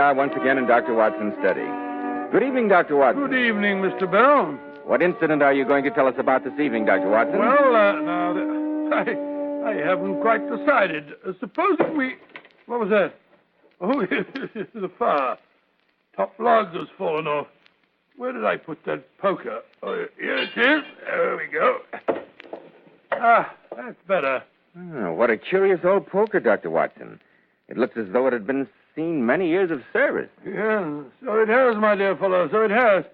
are once again in Dr. Watson's study. Good evening, Dr. Watson. Good evening, Mr. Bell. What incident are you going to tell us about this evening, Dr. Watson? Well, I haven't quite decided. Supposing we... What was that? Oh, the fire. Top logs has fallen off. Where did I put that poker? Oh, here it is. There we go. Ah, that's better. Oh, what a curious old poker, Dr. Watson. It looks as though it had been seen many years of service. Yeah, so it has, my dear fellow, so it has.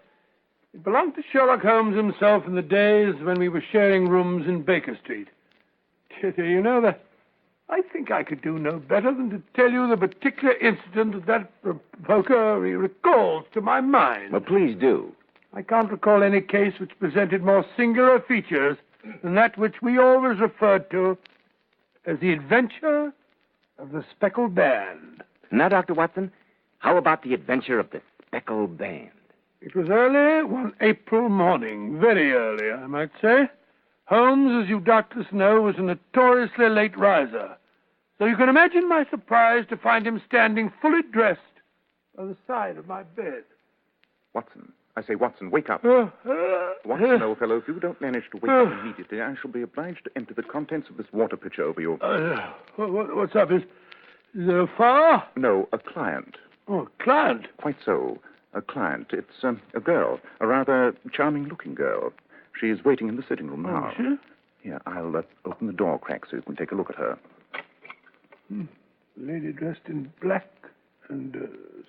It belonged to Sherlock Holmes himself in the days when we were sharing rooms in Baker Street. You know that I think I could do no better than to tell you the particular incident that poker recalls to my mind. Well, please do. I can't recall any case which presented more singular features than that which we always referred to as the adventure of the Speckled Band. Now, Dr. Watson, how about the adventure of the Speckled Band? It was early one April morning, very early, I might say. Holmes, as you doubtless know, was a notoriously late riser. So you can imagine my surprise to find him standing fully dressed by the side of my bed. Watson. I say, Watson, wake up. Watson, old fellow, if you don't manage to wake up immediately, I shall be obliged to empty the contents of this water pitcher over you. What's up? Is there a fire? No, a client. Oh, a client? Quite so. A client. It's a girl, a rather charming-looking girl. She's waiting in the sitting room now. Oh, sure? Here, I'll open the door crack so you can take a look at her. Lady dressed in black and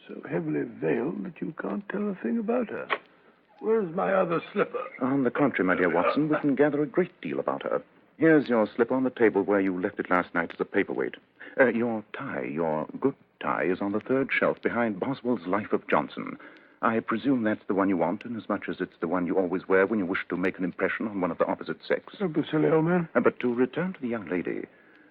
so heavily veiled that you can't tell a thing about her. Where's my other slipper? On the contrary, my dear Watson, we can gather a great deal about her. Here's your slipper on the table where you left it last night as a paperweight. Your tie, your good tie, is on the third shelf behind Boswell's Life of Johnson. I presume that's the one you want, inasmuch as it's the one you always wear when you wish to make an impression on one of the opposite sex. Don't be silly, old man. But to return to the young lady,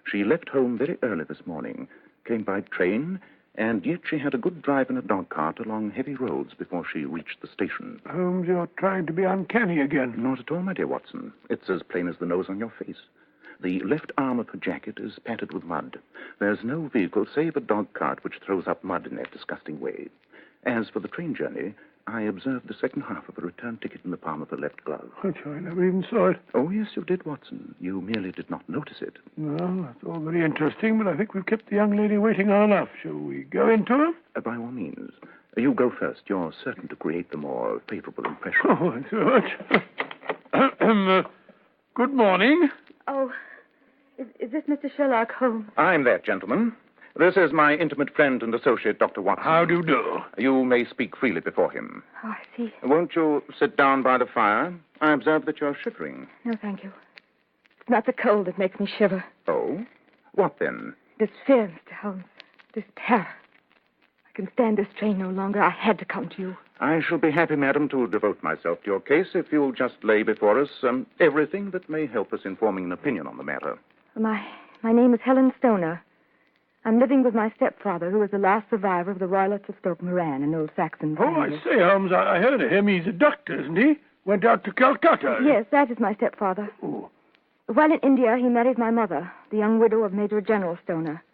she left home very early this morning, came by train, and yet she had a good drive in a dog cart along heavy roads before she reached the station. Holmes, you're trying to be uncanny again. Not at all, my dear Watson. It's as plain as the nose on your face. The left arm of her jacket is patted with mud. There's no vehicle save a dog cart which throws up mud in that disgusting way. As for the train journey, I observed the second half of a return ticket in the palm of her left glove. Which I never even saw it. Oh, yes, you did, Watson. You merely did not notice it. Well, that's all very interesting, but I think we've kept the young lady waiting long enough. Shall we go into her? By all means. You go first. You're certain to create the more favorable impression. Oh, thanks very much. Good morning. Oh, is this Mr. Sherlock Holmes? I'm that gentleman. This is my intimate friend and associate, Dr. Watson. How do you do? You may speak freely before him. Oh, I see. Won't you sit down by the fire? I observe that you're shivering. No, thank you. It's not the cold that makes me shiver. Oh? What then? This fear, Mr. Holmes. This terror. I can stand this strain no longer. I had to come to you. I shall be happy, madam, to devote myself to your case if you'll just lay before us everything that may help us in forming an opinion on the matter. My name is Helen Stoner. I'm living with my stepfather, who is the last survivor of the Roylotts of Stoke Moran, an old Saxon family. Oh, I say, Holmes, I heard of him. He's a doctor, isn't he? Went out to Calcutta. Yes, that is my stepfather. Oh. While in India, he married my mother, the young widow of Major General Stoner.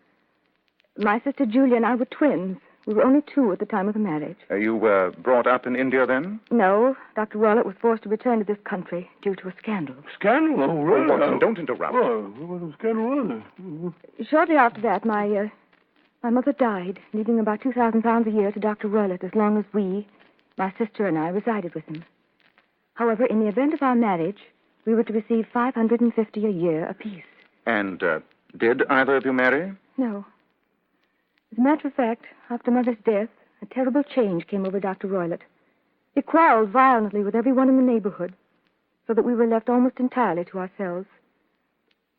My sister Julia and I were twins. We were only 2 at the time of the marriage. You were brought up in India, then? No. Dr. Roylott was forced to return to this country due to a scandal. Scandal? Oh, right. Watson, don't interrupt. Oh, what scandal was it? Shortly after that, my mother died, leaving about £2,000 a year to Dr. Roylott as long as we, my sister and I, resided with him. However, in the event of our marriage, we were to receive $550 a year apiece. And did either of you marry? No. As a matter of fact, after Mother's death, a terrible change came over Dr. Roylott. He quarreled violently with everyone in the neighborhood, so that we were left almost entirely to ourselves.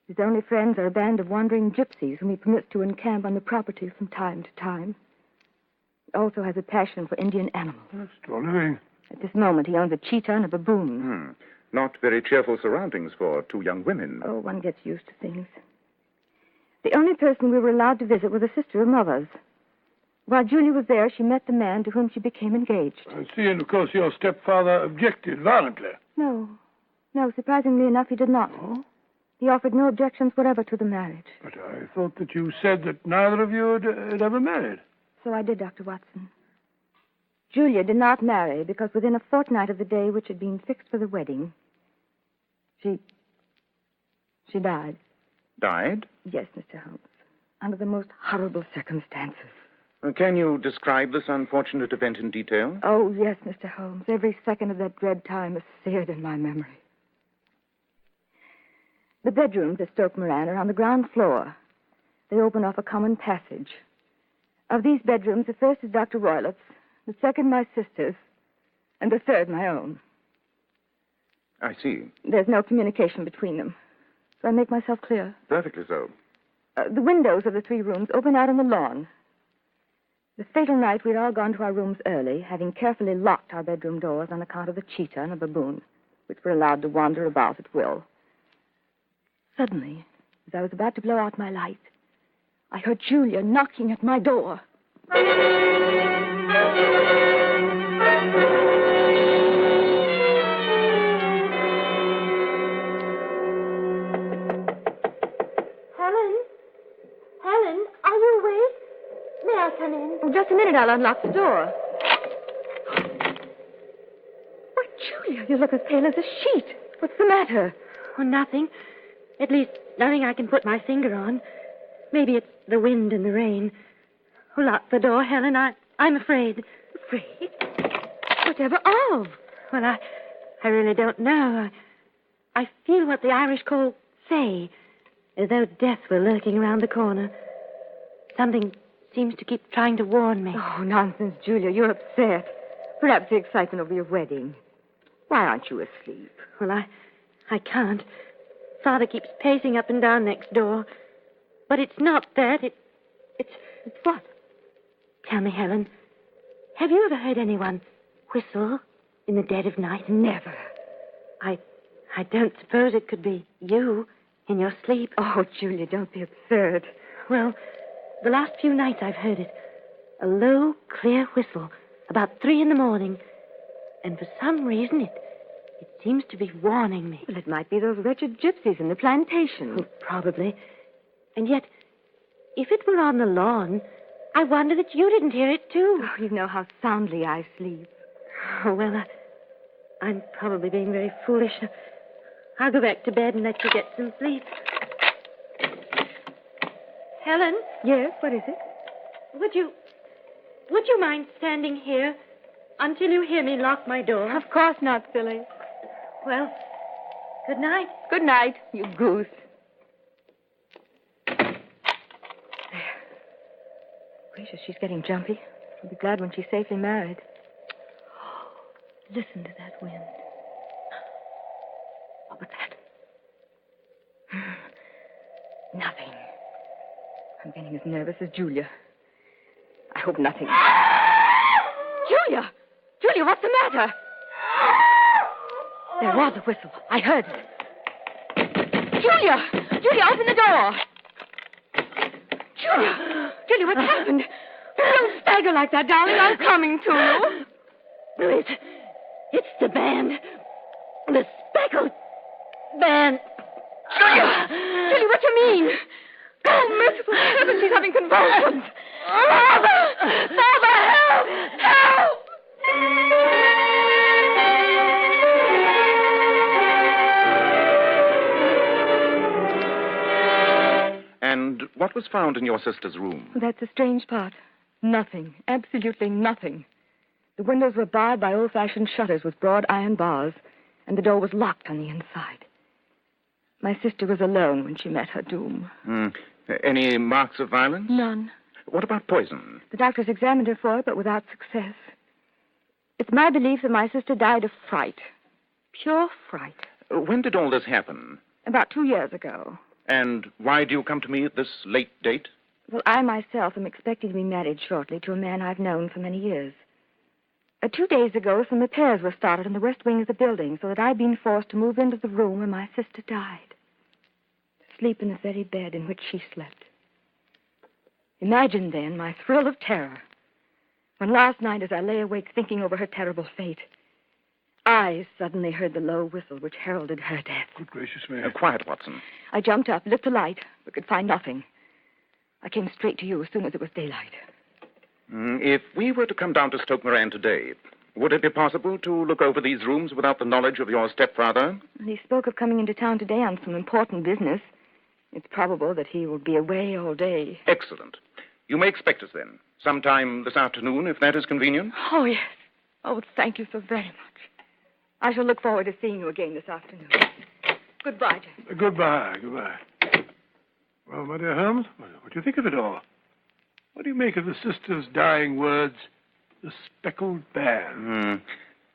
His only friends are a band of wandering gypsies whom he permits to encamp on the property from time to time. He also has a passion for Indian animals. Extraordinary. At this moment, he owns a cheetah and a baboon. Not very cheerful surroundings for 2 young women. Oh, one gets used to things. The only person we were allowed to visit was a sister of Mother's. While Julia was there, she met the man to whom she became engaged. I see, and of course your stepfather objected violently. No, surprisingly enough, he did not. Oh? He offered no objections whatever to the marriage. But I thought that you said that neither of you had ever married. So I did, Dr. Watson. Julia did not marry because within a fortnight of the day which had been fixed for the wedding, she died. Died? Yes, Mr. Holmes. Under the most horrible circumstances. Can you describe this unfortunate event in detail? Oh, yes, Mr. Holmes. Every second of that dread time is seared in my memory. The bedrooms at Stoke Moran are on the ground floor. They open off a common passage. Of these bedrooms, the first is Dr. Roylett's, the second my sister's, and the third my own. I see. There's no communication between them. Do I make myself clear? Perfectly so. The windows of the 3 rooms open out on the lawn. The fatal night, we'd all gone to our rooms early, having carefully locked our bedroom doors on account of the cheetah and a baboon, which were allowed to wander about at will. Suddenly, as I was about to blow out my light, I heard Julia knocking at my door. Helen, are you awake? May I come in? Oh, just a minute, I'll unlock the door. Why, Julia, you look as pale as a sheet. What's the matter? Oh, nothing. At least, nothing I can put my finger on. Maybe it's the wind and the rain. Oh, lock the door, Helen. I'm afraid. Afraid? Whatever of? Well, I really don't know. I feel what the Irish call say, as though death were lurking around the corner. Something seems to keep trying to warn me. Oh, nonsense, Julia. You're upset. Perhaps the excitement over your wedding. Why aren't you asleep? Well, I can't. Father keeps pacing up and down next door. But it's not that. It's what? Tell me, Helen. Have you ever heard anyone whistle in the dead of night? Never. I don't suppose it could be you in your sleep. Oh, Julia, don't be absurd. Well, the last few nights I've heard it. A low, clear whistle, about 3 a.m. And for some reason, it seems to be warning me. Well, it might be those wretched gypsies in the plantation. Oh, probably. And yet, if it were on the lawn, I wonder that you didn't hear it, too. Oh, you know how soundly I sleep. Oh, well, I'm probably being very foolish. I'll go back to bed and let you get some sleep. Helen? Yes, what is it? Would you mind standing here until you hear me lock my door? Of course not, silly. Well, good night. Good night, you goose. Gracious, she's getting jumpy. She'll be glad when she's safely married. Listen to that wind. What was that? Nothing. I'm getting as nervous as Julia. I hope nothing. Julia! Julia, what's the matter? There was a whistle. I heard it. Julia! Julia, open the door! Julia, what's happened? Don't stagger like that, darling. I'm coming to you. It's the band. The Speckled band. Julia, what do you mean? Oh, merciful heaven, she's having convulsions. Father! Father, help! Help! And what was found in your sister's room? That's the strange part. Nothing. Absolutely nothing. The windows were barred by old-fashioned shutters with broad iron bars, and the door was locked on the inside. My sister was alone when she met her doom. Any marks of violence? None. What about poison? The doctors examined her for it, but without success. It's my belief that my sister died of fright. Pure fright. When did all this happen? About 2 years ago. And why do you come to me at this late date? Well, I myself am expecting to be married shortly to a man I've known for many years. 2 days ago, some repairs were started in the west wing of the building, so that I'd been forced to move into the room where my sister died. To sleep in the very bed in which she slept. Imagine, then, my thrill of terror when last night, as I lay awake thinking over her terrible fate, I suddenly heard the low whistle which heralded her death. Good gracious me. Quiet, Watson. I jumped up, lit the light, but could find nothing. I came straight to you as soon as it was daylight. If we were to come down to Stoke Moran today, would it be possible to look over these rooms without the knowledge of your stepfather? He spoke of coming into town today on some important business. It's probable that he will be away all day. Excellent. You may expect us then, sometime this afternoon, if that is convenient. Oh, yes. Oh, thank you so very much. I shall look forward to seeing you again this afternoon. Goodbye, Jack. Goodbye. Well, my dear Holmes, what do you think of it all? What do you make of the sister's dying words, the speckled band?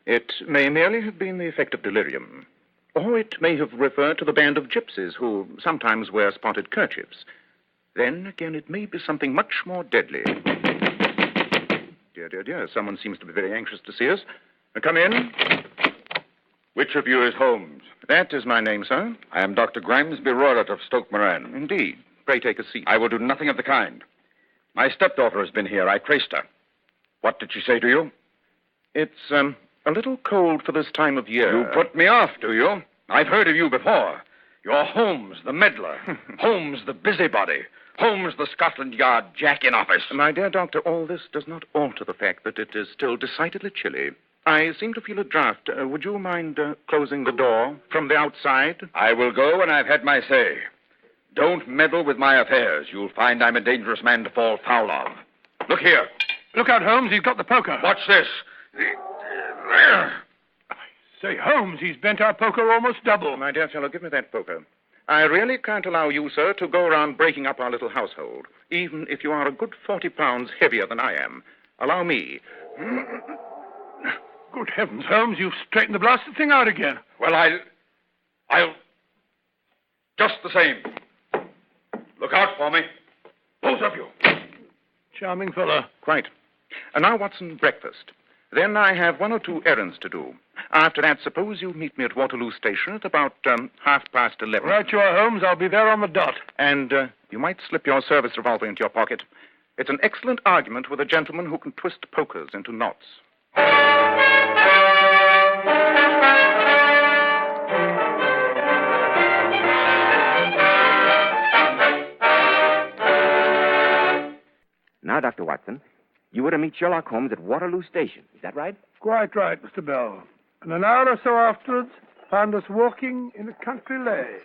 It may merely have been the effect of delirium. Or it may have referred to the band of gypsies who sometimes wear spotted kerchiefs. Then, again, it may be something much more deadly. Dear, someone seems to be very anxious to see us. Come in. Which of you is Holmes? That is my name, sir. I am Dr. Grimesby Roylott of Stoke Moran. Indeed. Pray take a seat. I will do nothing of the kind. My stepdaughter has been here. I traced her. What did she say to you? It's a little cold for this time of year. You put me off, do you? I've heard of you before. You're Holmes, the meddler. Holmes, the busybody. Holmes, the Scotland Yard jack-in-office. My dear doctor, all this does not alter the fact that it is still decidedly chilly. I seem to feel a draught. Would you mind closing the door from the outside? I will go when I've had my say. Don't meddle with my affairs. You'll find I'm a dangerous man to fall foul of. Look here. Look out, Holmes. He's got the poker. Watch this. Say, Holmes, he's bent our poker almost double. My dear fellow, give me that poker. I really can't allow you, sir, to go around breaking up our little household, even if you are a good 40 pounds heavier than I am. Allow me. Good heavens, Holmes, you've straightened the blasted thing out again. Well, I'll... Just the same. Look out for me. Both of you. Charming fellow. Quite. And now, Watson, breakfast. Then I have 1 or 2 errands to do. After that, suppose you meet me at Waterloo Station at about 11:30. Right you are, Holmes. I'll be there on the dot. And you might slip your service revolver into your pocket. It's an excellent argument with a gentleman who can twist pokers into knots. Now, Dr. Watson, you were to meet Sherlock Holmes at Waterloo Station. Is that right? Quite right, Mr. Bell. And an hour or so afterwards, found us walking in a country lane.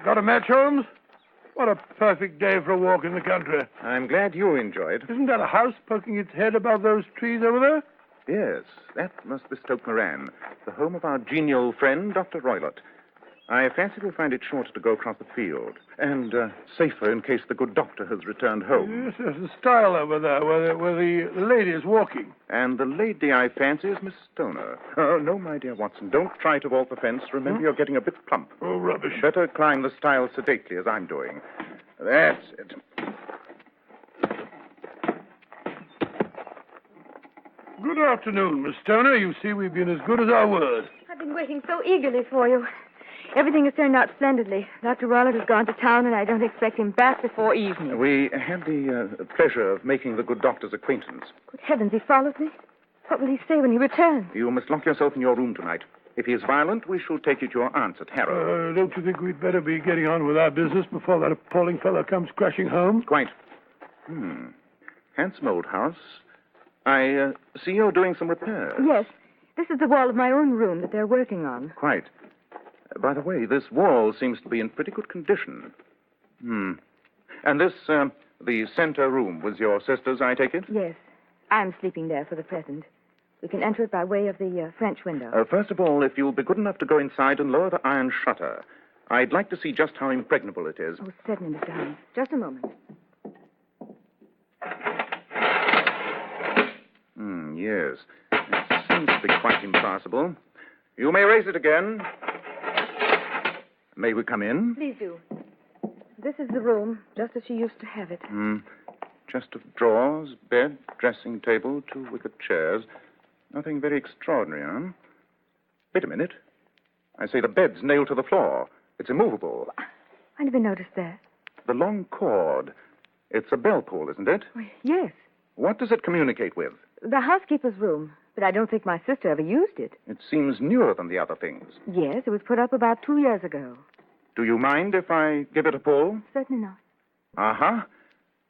Got a match, Holmes? What a perfect day for a walk in the country. I'm glad you enjoyed. Isn't that a house poking its head above those trees over there? Yes, that must be Stoke Moran, the home of our genial friend, Dr. Roylott. I fancy we'll find it shorter to go across the field, and safer in case the good doctor has returned home. Yes, there's a stile over there where the lady is walking. And the lady, I fancy, is Miss Stoner. No, my dear Watson, don't try to vault the fence. Remember, you're getting a bit plump. Oh, rubbish. Better climb the stile sedately, as I'm doing. That's it. Good afternoon, Miss Stoner. You see, we've been as good as our word. I've been waiting so eagerly for you. Everything has turned out splendidly. Dr. Roylott has gone to town, and I don't expect him back before evening. We had the pleasure of making the good doctor's acquaintance. Good heavens, he follows me? What will he say when he returns? You must lock yourself in your room tonight. If he is violent, we shall take you to your aunt's at Harrow. Don't you think we'd better be getting on with our business before that appalling fellow comes crashing home? Quite. Handsome old house. I see you're doing some repairs. Yes. This is the wall of my own room that they're working on. Quite. By the way, this wall seems to be in pretty good condition. And this, the center room, was your sister's, I take it? Yes. I'm sleeping there for the present. We can enter it by way of the French window. First of all, if you'll be good enough to go inside and lower the iron shutter, I'd like to see just how impregnable it is. Oh, certainly, Mr. Holmes. Just a moment. Yes. It seems to be quite impassable. You may raise it again. May we come in? Please do. This is the room, just as she used to have it. Chest of drawers, bed, dressing table, 2 wicker chairs. Nothing very extraordinary, huh? Wait a minute. I say the bed's nailed to the floor. It's immovable. I never noticed that. The long cord. It's a bell pull, isn't it? Well, yes. What does it communicate with? The housekeeper's room, but I don't think my sister ever used it. It seems newer than the other things. Yes, it was put up about 2 years ago. Do you mind if I give it a pull? Certainly not.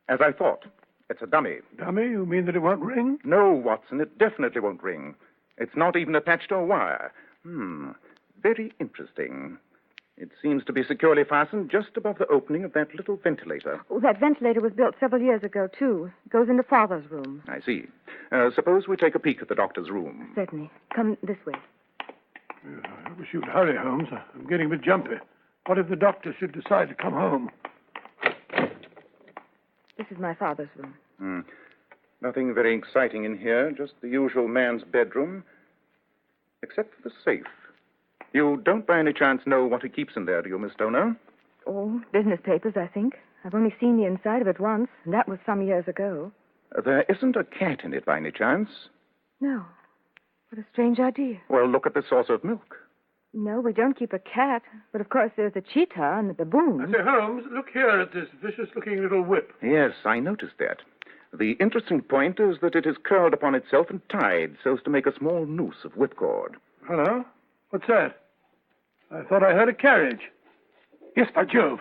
As I thought. It's a dummy. Dummy? You mean that it won't ring? No, Watson, it definitely won't ring. It's not even attached to a wire. Very interesting. It seems to be securely fastened just above the opening of that little ventilator. Oh, that ventilator was built several years ago, too. It goes into Father's room. I see. Suppose we take a peek at the doctor's room. Certainly. Come this way. I wish you'd hurry, Holmes. I'm getting a bit jumpy. What if the doctor should decide to come home? This is my father's room. Nothing very exciting in here, just the usual man's bedroom, except for the safe. You don't by any chance know what he keeps in there, do you, Miss Stoner? Oh, business papers, I think. I've only seen the inside of it once, and that was some years ago. There isn't a cat in it by any chance. No. What a strange idea. Well, look at the saucer of milk. No, we don't keep a cat. But, of course, there's a cheetah and the baboon. I say, Holmes, look here at this vicious-looking little whip. Yes, I noticed that. The interesting point is that it is curled upon itself and tied so as to make a small noose of whipcord. Hello? What's that? I thought I heard a carriage. Yes, by Jove.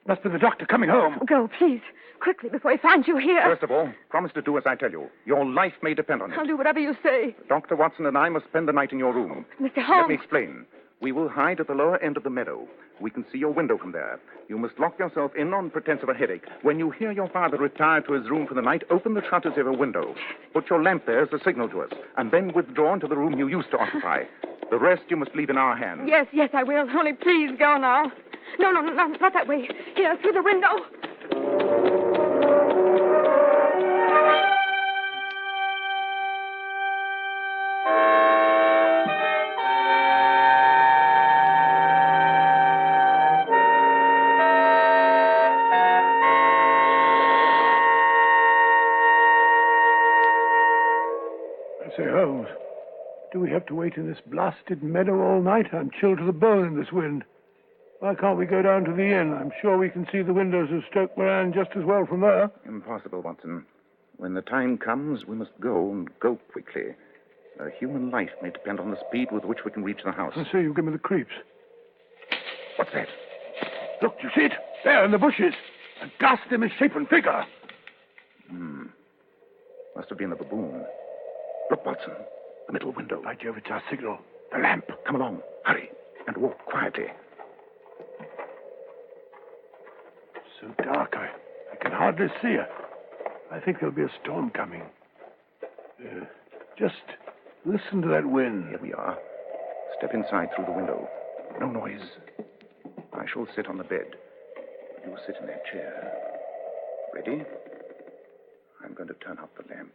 Must be the doctor coming home. Go, please. Quickly, before he finds you here. First of all, promise to do as I tell you. Your life may depend on it. I'll do whatever you say. Dr. Watson and I must spend the night in your room. Mr. Let Holmes. me explain. We will hide at the lower end of the meadow. We can see your window from there. You must lock yourself in on pretense of a headache. When you hear your father retire to his room for the night, open the shutters of your window. Put your lamp there as a signal to us, and then withdraw into the room you used to occupy. The rest you must leave in our hands. Yes, I will. Only please go now. No, not that way. Here, through the window. I say, Holmes, do we have to wait in this blasted meadow all night? I'm chilled to the bone in this wind. Why can't we go down to the inn? I'm sure we can see the windows of Stoke Moran just as well from there. Impossible, Watson. When the time comes, we must go, and go quickly. A human life may depend on the speed with which we can reach the house. I say, you give me the creeps. What's that? Look, you see it? There in the bushes. A ghastly misshapen figure. Must have been the baboon. Look, Watson. The middle window. By Jove, it's our signal. The lamp. Come along. Hurry. And walk quietly. So dark, I can hardly see her. I think there'll be a storm coming. Just listen to that wind. Here we are. Step inside through the window. No noise. I shall sit on the bed. You sit in that chair. Ready? I'm going to turn out the lamp.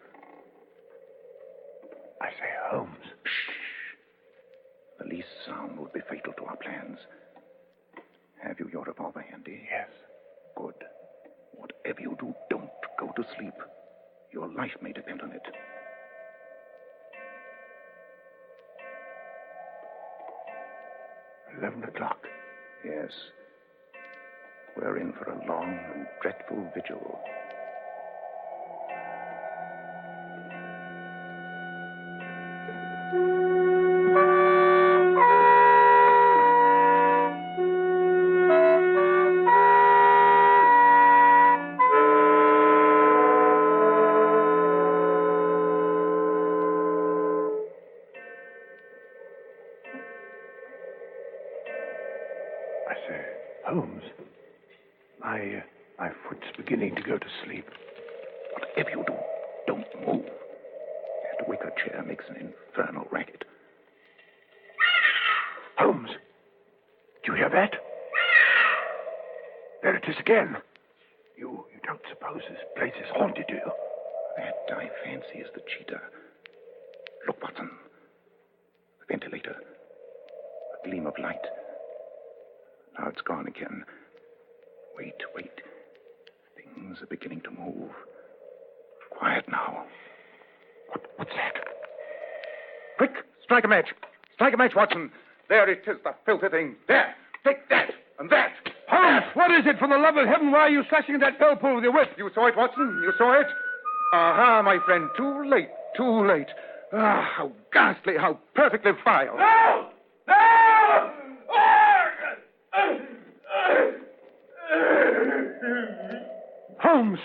I say, Holmes. Shh. The least sound would be fatal to our plans. Have you your revolver handy? Yes. Good. Whatever you do, don't go to sleep. Your life may depend on it. $11:00. Yes. We're in for a long and dreadful vigil. I say, Holmes, my foot's beginning to go to sleep. Whatever you do, don't move. That wicker chair makes an infernal racket. Holmes, do you hear that? There it is again. You don't suppose this place is haunted, do you? That, I fancy, is the cheetah. Look, Watson. The ventilator. A gleam of light. Now it's gone again. Wait. Things are beginning to move. Quiet now. What's that? Quick! Strike a match! Strike a match, Watson! There it is, the filthy thing. There! Take that! And that! Holmes, what is it? For the love of heaven, why are you slashing at that bell pull with your whip? You saw it, Watson? You saw it? Aha, my friend. Too late. Ah, how ghastly, how perfectly vile. No! Holmes,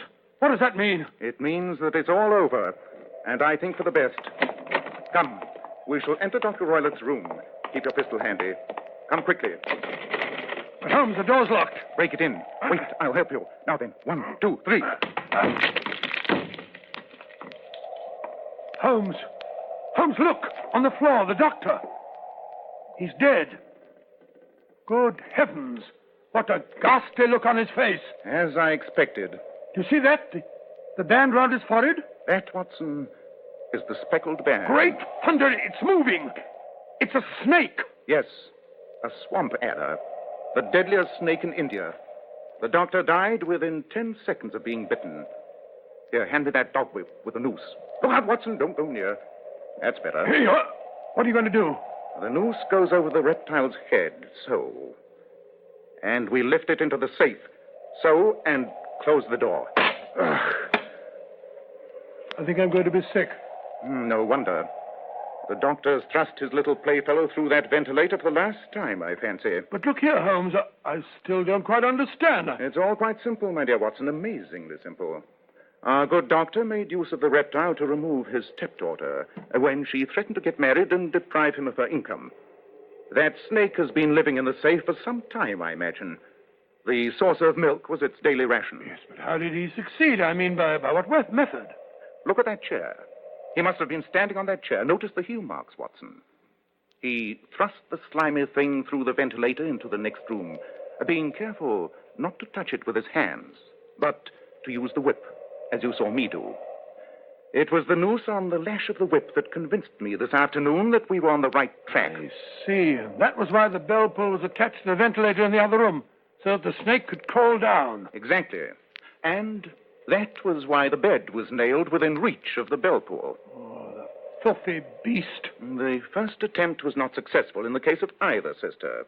What does that mean? It means that it's all over, and I think for the best. Come, we shall enter Dr. Roylett's room. Keep your pistol handy. Come quickly. But Holmes, the door's locked. Break it in. Wait, I'll help you. Now then, 1, 2, 3. Holmes, look! On the floor, the doctor. He's dead. Good heavens. What a ghastly look on his face. As I expected. Do you see that? The band round his forehead? That, Watson, is the speckled band. Great thunder, it's moving. It's a snake. Yes, a swamp adder. The deadliest snake in India. The doctor died within 10 seconds of being bitten. Here, hand me that dog whip with a noose. Look out, Watson, don't go near. That's better. Hey, what are you going to do? The noose goes over the reptile's head, so. And we lift it into the safe, so, and close the door. Ugh. I think I'm going to be sick. No wonder. The doctor's thrust his little playfellow through that ventilator for the last time, I fancy. But look here, Holmes, I still don't quite understand. It's all quite simple, my dear Watson, amazingly simple. Our good doctor made use of the reptile to remove his stepdaughter when she threatened to get married and deprive him of her income. That snake has been living in the safe for some time, I imagine. The saucer of milk was its daily ration. Yes, but how did he succeed? I mean, by what method? Look at that chair. He must have been standing on that chair. Notice the heel marks, Watson. He thrust the slimy thing through the ventilator into the next room, being careful not to touch it with his hands, but to use the whip, as you saw me do. It was the noose on the lash of the whip that convinced me this afternoon that we were on the right track. I see. That was why the bell pull was attached to the ventilator in the other room, so that the snake could crawl down. Exactly. And that was why the bed was nailed within reach of the bell pull. Oh, the filthy beast. The first attempt was not successful in the case of either sister.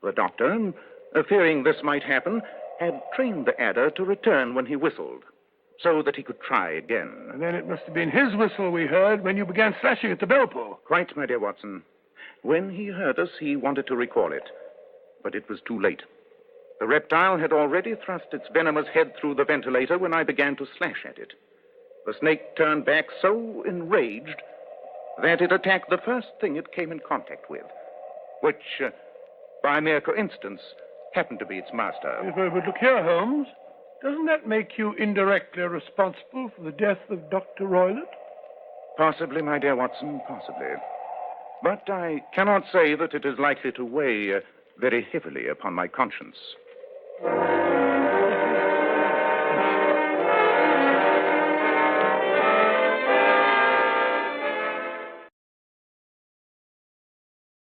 The doctor, fearing this might happen, had trained the adder to return when he whistled, so that he could try again. And then it must have been his whistle we heard when you began slashing at the bell pull. Quite, my dear Watson. When he heard us, he wanted to recall it. But it was too late. The reptile had already thrust its venomous head through the ventilator when I began to slash at it. The snake turned back so enraged that it attacked the first thing it came in contact with, which, by mere coincidence, happened to be its master. But look here, Holmes. Doesn't that make you indirectly responsible for the death of Dr. Roylett? Possibly, my dear Watson, possibly. But I cannot say that it is likely to weigh very heavily upon my conscience.